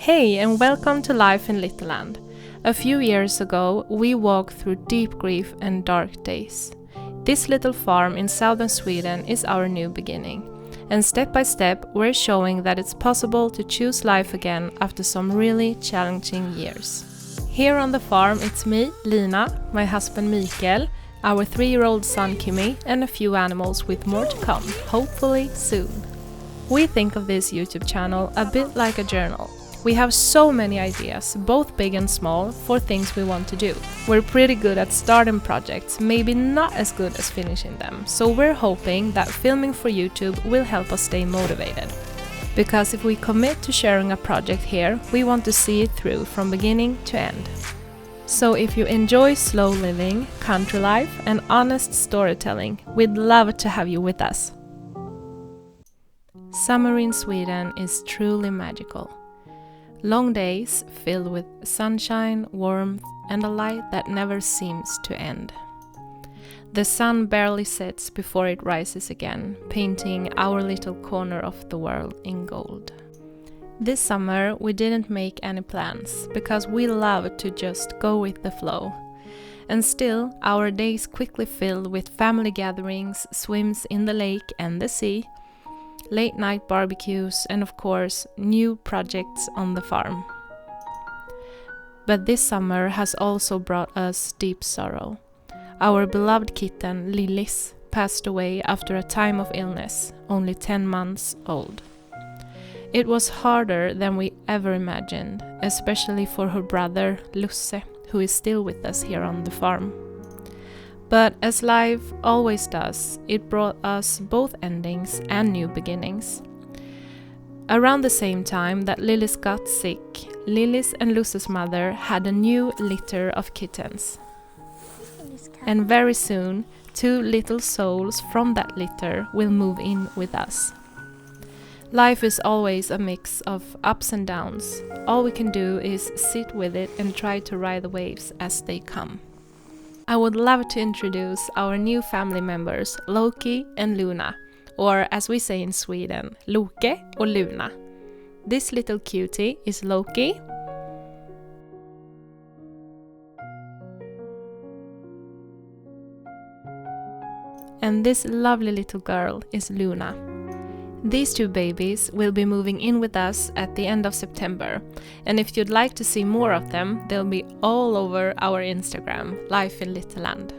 Hey, and welcome to Life in Littleland. A few years ago, we walked through deep grief and dark days. This little farm in southern Sweden is our new beginning. And step by step, we're showing that it's possible to choose life again after some really challenging years. Here on the farm, it's me, Lina, my husband Mikael, our 3-year-old son Kimi, and a few animals with more to come, hopefully soon. We think of this YouTube channel a bit like a journal. We have so many ideas, both big and small, for things we want to do. We're pretty good at starting projects, maybe not as good as finishing them, so we're hoping that filming for YouTube will help us stay motivated. Because if we commit to sharing a project here, we want to see it through from beginning to end. So if you enjoy slow living, country life, and honest storytelling, we'd love to have you with us. Summer in Sweden is truly magical. Long days filled with sunshine, warmth, and a light that never seems to end. The sun barely sets before it rises again, painting our little corner of the world in gold. This summer we didn't make any plans, because we love to just go with the flow. And still, our days quickly filled with family gatherings, swims in the lake and the sea, late night barbecues, and of course, new projects on the farm. But this summer has also brought us deep sorrow. Our beloved kitten, Lillis, passed away after a time of illness, only 10 months old. It was harder than we ever imagined, especially for her brother, Lusse, who is still with us here on the farm. But as life always does, it brought us both endings and new beginnings. Around the same time that Lillis got sick, Lillis and Lusse's mother had a new litter of kittens. And very soon, 2 little souls from that litter will move in with us. Life is always a mix of ups and downs. All we can do is sit with it and try to ride the waves as they come. I would love to introduce our new family members, Loke and Luna, or as we say in Sweden, Loke och Luna. This little cutie is Loke. And this lovely little girl is Luna. These 2 babies will be moving in with us at the end of September, and if you'd like to see more of them, they'll be all over our Instagram, Life in Littleland.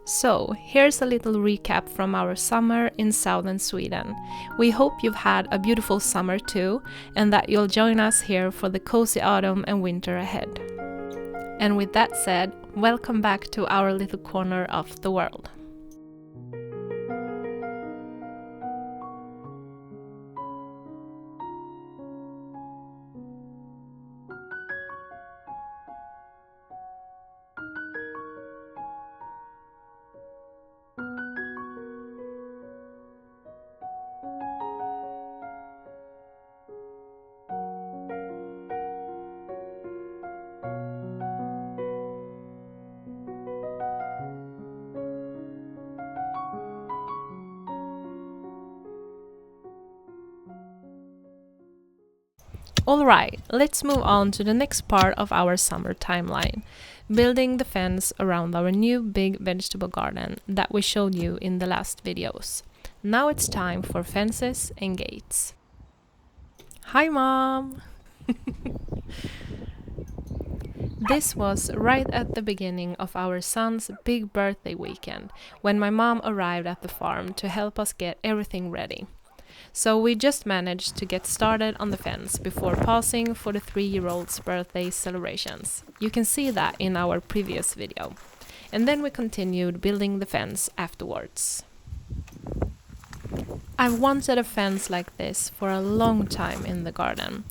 So, here's a little recap from our summer in southern Sweden. We hope you've had a beautiful summer too, and that you'll join us here for the cozy autumn and winter ahead. And with that said, welcome back to our little corner of the world. Alright, let's move on to the next part of our summer timeline, building the fence around our new big vegetable garden that we showed you in the last videos. Now it's time for fences and gates. Hi Mom! This was right at the beginning of our son's big birthday weekend, when my mom arrived at the farm to help us get everything ready. So we just managed to get started on the fence before pausing for the 3-year-old's birthday celebrations. You can see that in our previous video. And then we continued building the fence afterwards. I've wanted a fence like this for a long time in the garden,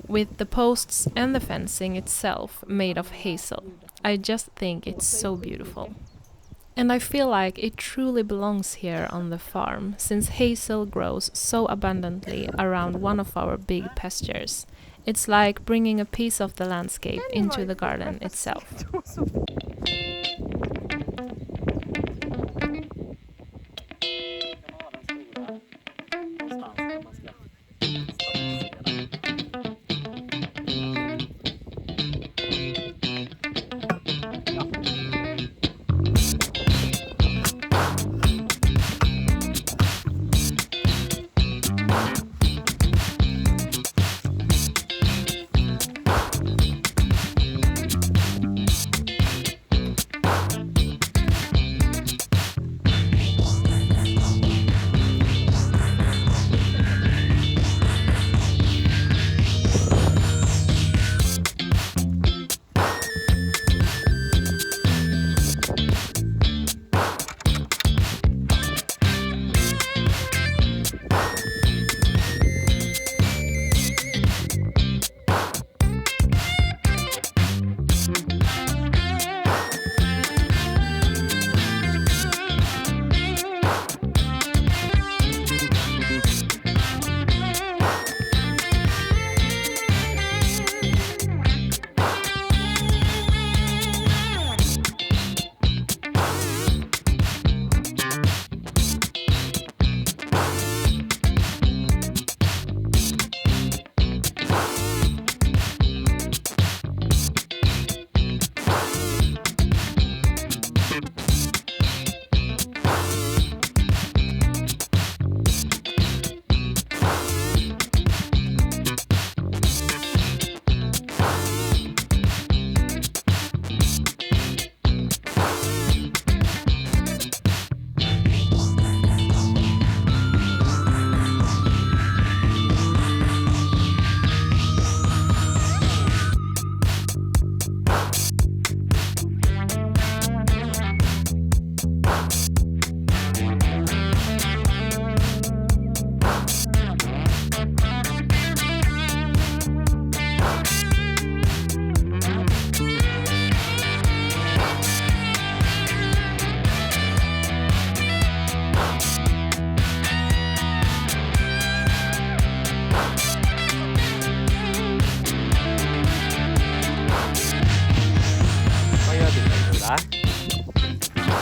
with the posts and the fencing itself made of hazel. I just think it's so beautiful. And I feel like it truly belongs here on the farm, since hazel grows so abundantly around one of our big pastures. It's like bringing a piece of the landscape into the garden itself.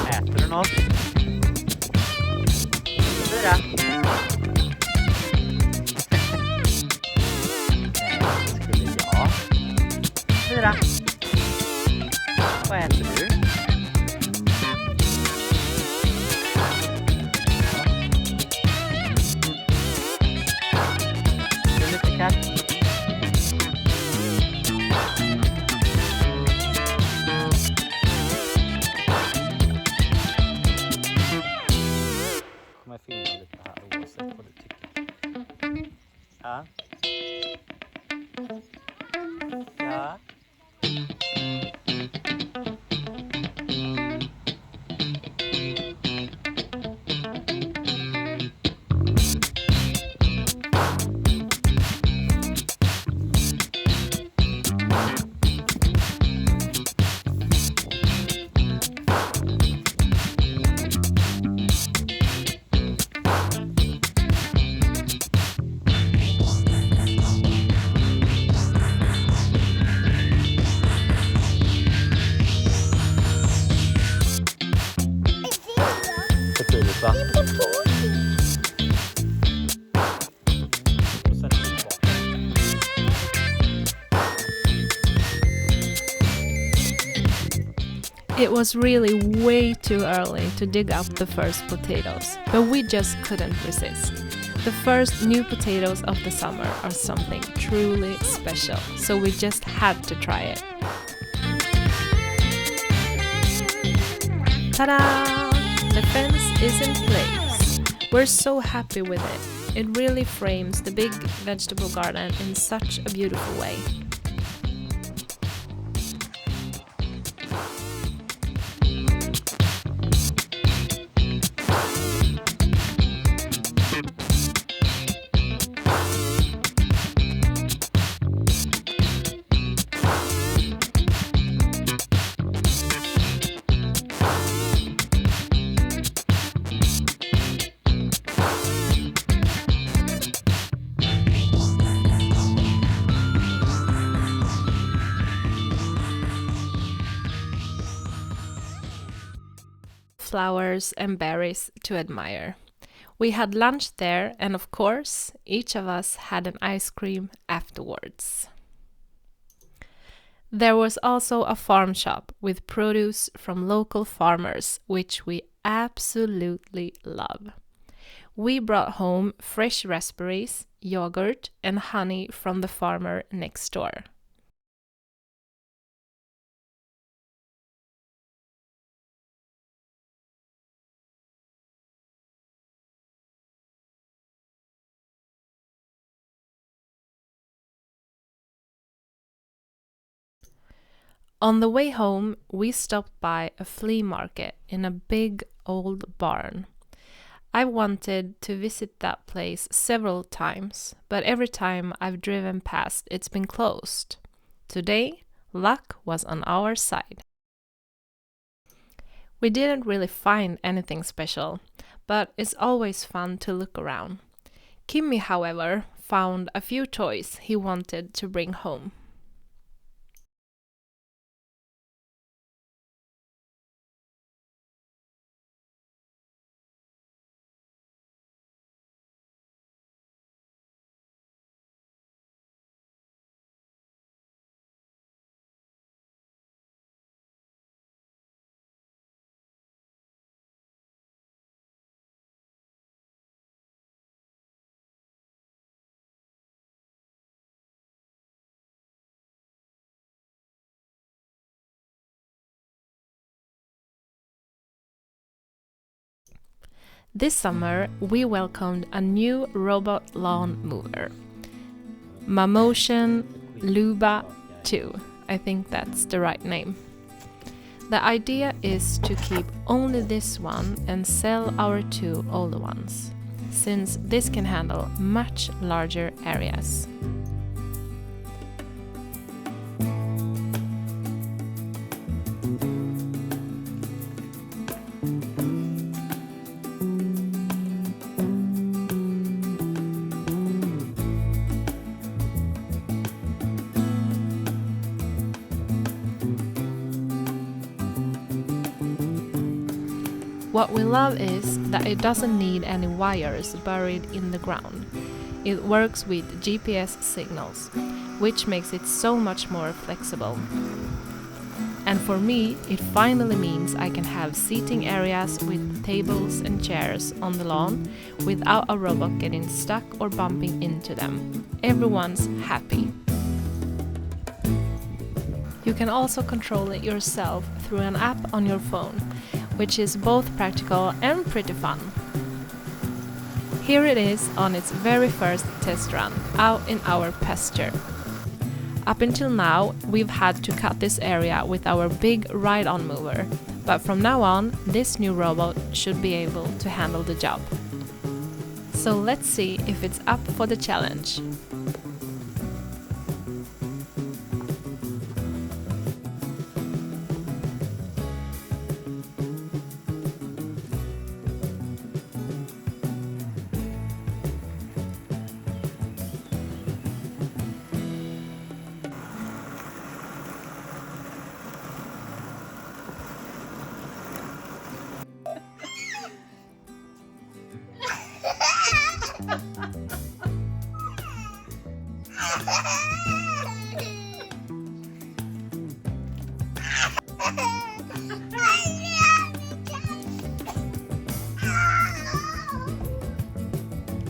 Äter du något? Fyra. Skulle jag. Fyra. Vad äter du? Du är lite katt. Kommer filma lite här oavsett vad du tycker. Ja. Ja. För tidigt, va? It was really way too early to dig up the first potatoes, but we just couldn't resist. The first new potatoes of the summer are something truly special, so we just had to try it. Ta-da! The fence is in place. We're so happy with it. It really frames the big vegetable garden in such a beautiful way. Flowers and berries to admire. We had lunch there, and of course, each of us had an ice cream afterwards. There was also a farm shop with produce from local farmers, which we absolutely love. We brought home fresh raspberries, yogurt, and honey from the farmer next door. On the way home, we stopped by a flea market in a big old barn. I wanted to visit that place several times, but every time I've driven past, it's been closed. Today, luck was on our side. We didn't really find anything special, but it's always fun to look around. Kimmy, however, found a few toys he wanted to bring home. This summer, we welcomed a new robot lawn mower. Mamotion Luba 2. I think that's the right name. The idea is to keep only this one and sell our 2 older ones, since this can handle much larger areas. What we love is that it doesn't need any wires buried in the ground. It works with GPS signals, which makes it so much more flexible. And for me, it finally means I can have seating areas with tables and chairs on the lawn without a robot getting stuck or bumping into them. Everyone's happy. You can also control it yourself through an app on your phone, which is both practical and pretty fun. Here it is on its very first test run, out in our pasture. Up until now, we've had to cut this area with our big ride-on mower, but from now on, this new robot should be able to handle the job. So let's see if it's up for the challenge.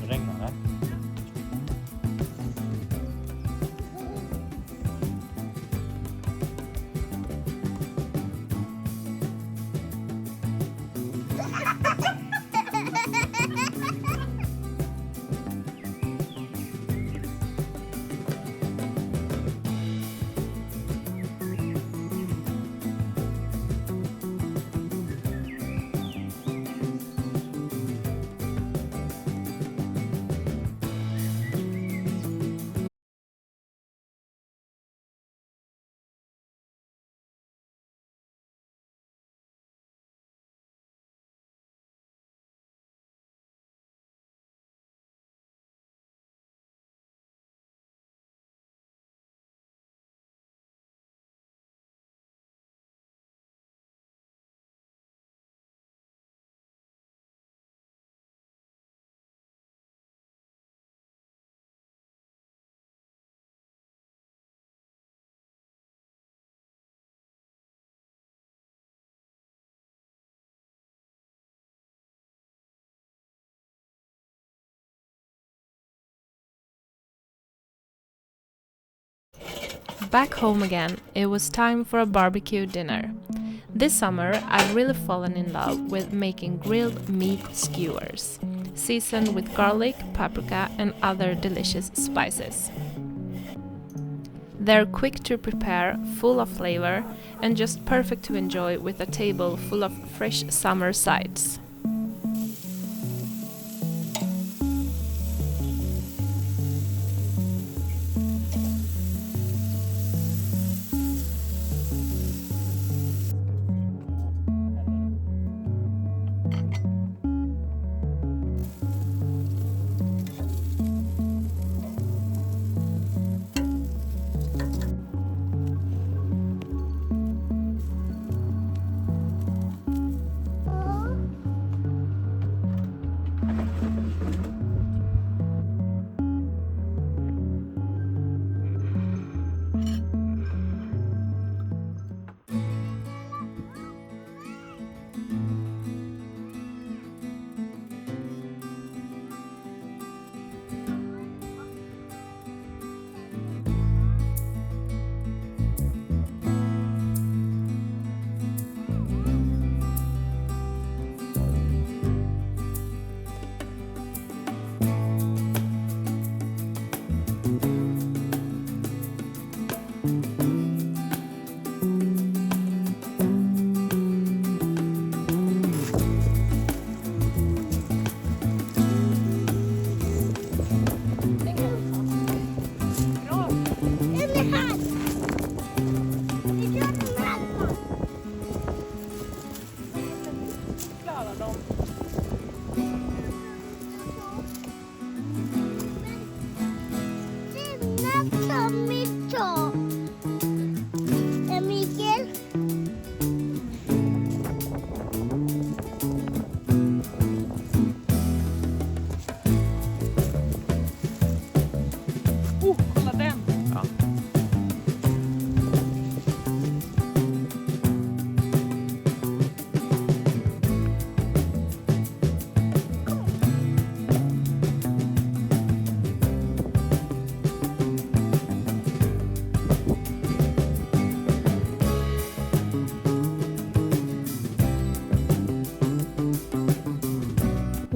Regnar det? Back home again, it was time for a barbecue dinner. This summer, I've really fallen in love with making grilled meat skewers, seasoned with garlic, paprika, and other delicious spices. They're quick to prepare, full of flavor, and just perfect to enjoy with a table full of fresh summer sides.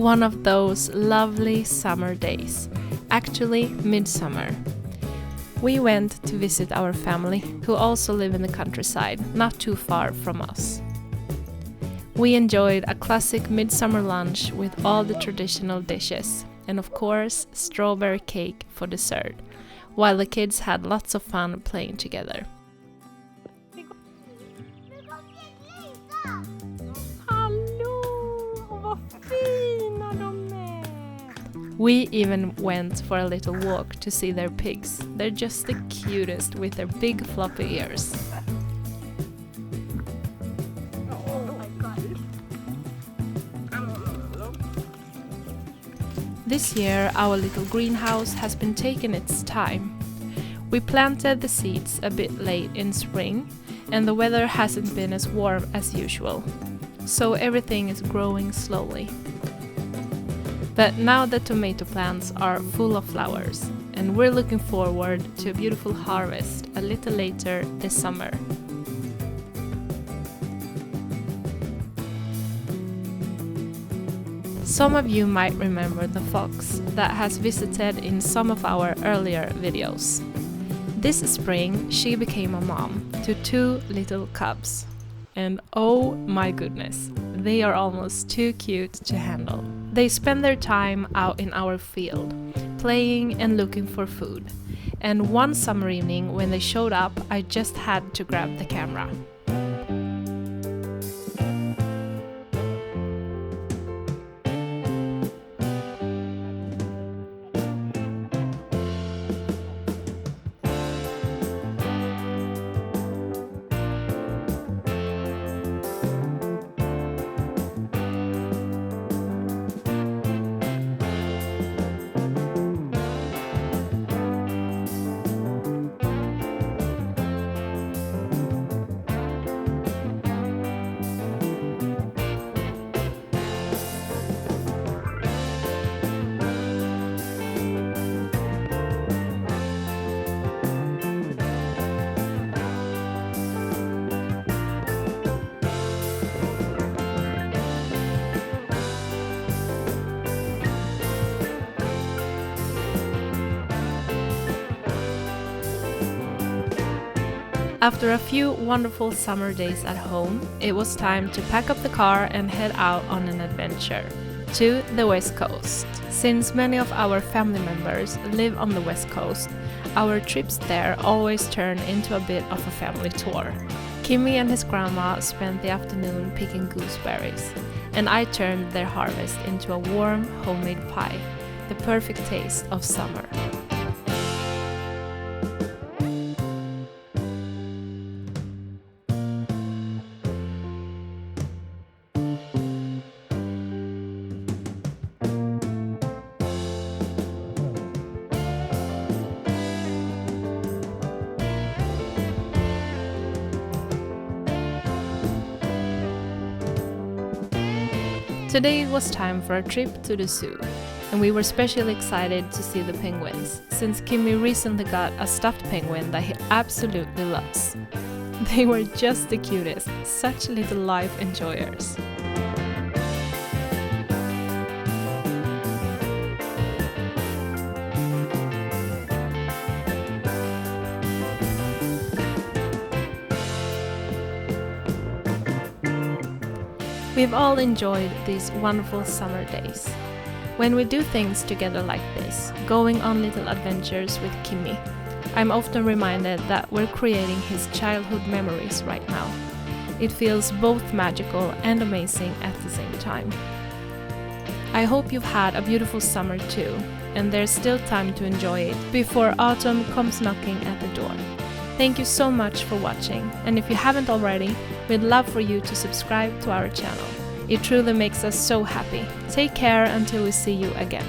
one of those lovely summer days, actually midsummer. We went to visit our family, who also live in the countryside, not too far from us. We enjoyed a classic midsummer lunch with all the traditional dishes, and of course, strawberry cake for dessert, while the kids had lots of fun playing together. We even went for a little walk to see their pigs. They're just the cutest with their big floppy ears. This year our little greenhouse has been taking its time. We planted the seeds a bit late in spring and the weather hasn't been as warm as usual, so everything is growing slowly. But now the tomato plants are full of flowers, and we're looking forward to a beautiful harvest a little later this summer. Some of you might remember the fox that has visited in some of our earlier videos. This spring she became a mom to 2 little cubs. And oh my goodness, they are almost too cute to handle. They spend their time out in our field, playing and looking for food. And one summer evening when they showed up, I just had to grab the camera. After a few wonderful summer days at home, it was time to pack up the car and head out on an adventure to the West Coast. Since many of our family members live on the West Coast, our trips there always turn into a bit of a family tour. Kimmy and his grandma spent the afternoon picking gooseberries, and I turned their harvest into a warm homemade pie, the perfect taste of summer. Today it was time for a trip to the zoo, and we were especially excited to see the penguins, since Kimmy recently got a stuffed penguin that he absolutely loves. They were just the cutest, such little life enjoyers. We've all enjoyed these wonderful summer days. When we do things together like this, going on little adventures with Kimmy, I'm often reminded that we're creating his childhood memories right now. It feels both magical and amazing at the same time. I hope you've had a beautiful summer too, and there's still time to enjoy it before autumn comes knocking at the door. Thank you so much for watching, and if you haven't already, we'd love for you to subscribe to our channel. It truly makes us so happy. Take care until we see you again.